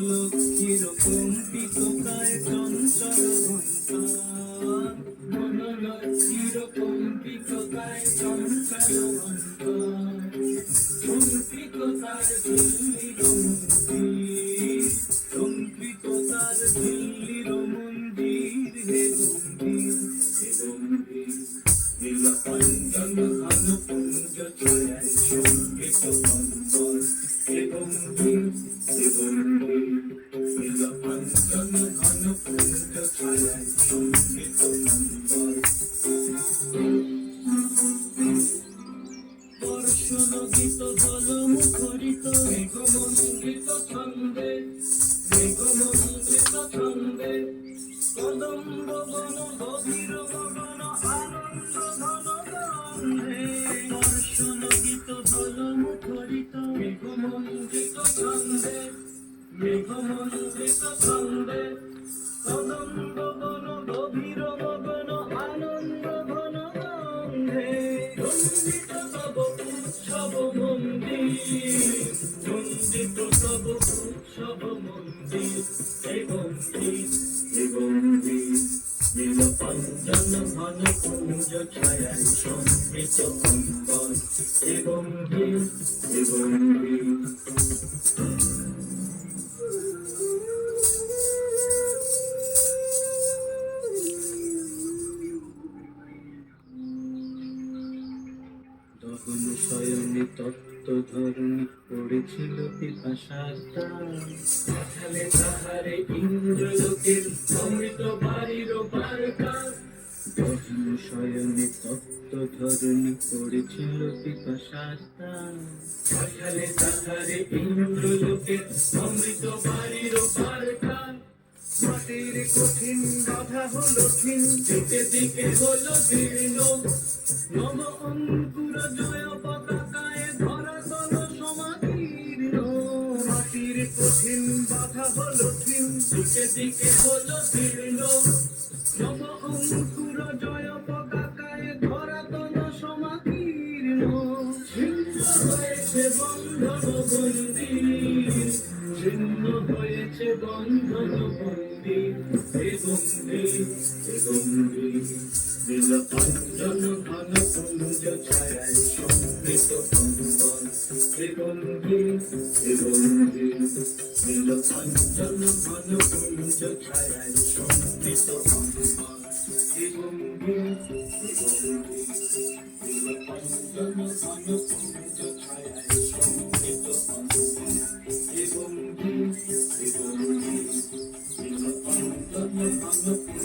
লক্ষ্মীর কম্পিত কায় চঞ্চল লক্ষ্মীর কম্পিত কায় চঞ্চল কম্পিত তার দিল্লির মন্দির কম্পিত তার দিল্লির মন্দির হে গম্ভীর হে গম্ভীর নীলকণ্ঠন ঘন পুঞ্জ ছায়ায় শোভিত অম্বর হে গম্ভীর হে গম্ভীর নীলকণ্ঠন ঘন পুঞ্জ ছায়ায় শোভিত অম্বর বর্ষণ গীত জল মুখরিত মেঘমন্ডিত ছন্দে মেঘমন্ডিত ছন্দে কদম্ব বন গভীর গগন আনন্দ ঘন গন্ধে বর্ষণ গীত জল মুখরিত মেঘমন্ডিত ছন্দে মেঘমন্ডিত ছন্দে কদম্ব বন গভীর গগন আনন্দ ঘন গন্ধে নন্দিত তব উৎসব মন্দির নন্দিত তব উৎসব মন্দির হে গম্ভীর হে গম্ভীর নীলকণ্ঠন ঘন পুঞ্জ ছায়ায় শোভিত অম্বর হে গম্ভীর হে গম্ভীর তখন শয়নে তত্ত্ব ধরণী পড়েছিল পিপাসার পাঠালে তাহারে ইন্দ্রলোকের অমৃত বাড়ির বার্তা তখন শয়নে তত্ত্ব ধরণী পড়েছিল পিপাসার পাঠালে তাহারে ইন্দ্রলোকের অমৃত বাড়ির বার্তা মাটির কঠিন বাধা হলো ক্ষীণ দিকে দিকে হলো জীর্ণ নব অঙ্কুর জয় পতাকায় ধরাতল সমাকীর্ণ মাটির কঠিন বাধা হলো ক্ষীণ দিকে দিকে হলো জীর্ণ নব অঙ্কুর জয় পতাকায় ধরাতল সমাকীর্ণ ছিন্ন হয়েছে বন্ধন বন্দী ছিন্ন হয়েছে বন্ধন বন্দী হে গম্ভীর হে গম্ভীর নীলকণ্ঠন ঘন পুঞ্জ ছায়ায় শোভিত অম্বর হে গম্ভীর হে গম্ভীর নীলকণ্ঠন ঘন পুঞ্জ ছায়ায় শোভিত অম্বর হে গম্ভীর হে গম্ভীর নীলকণ্ঠন ঘন পুঞ্জ ছায়ায় শোভিত অম্বর হে গম্ভীর হে গম্ভীর নীলকণ্ঠন ঘন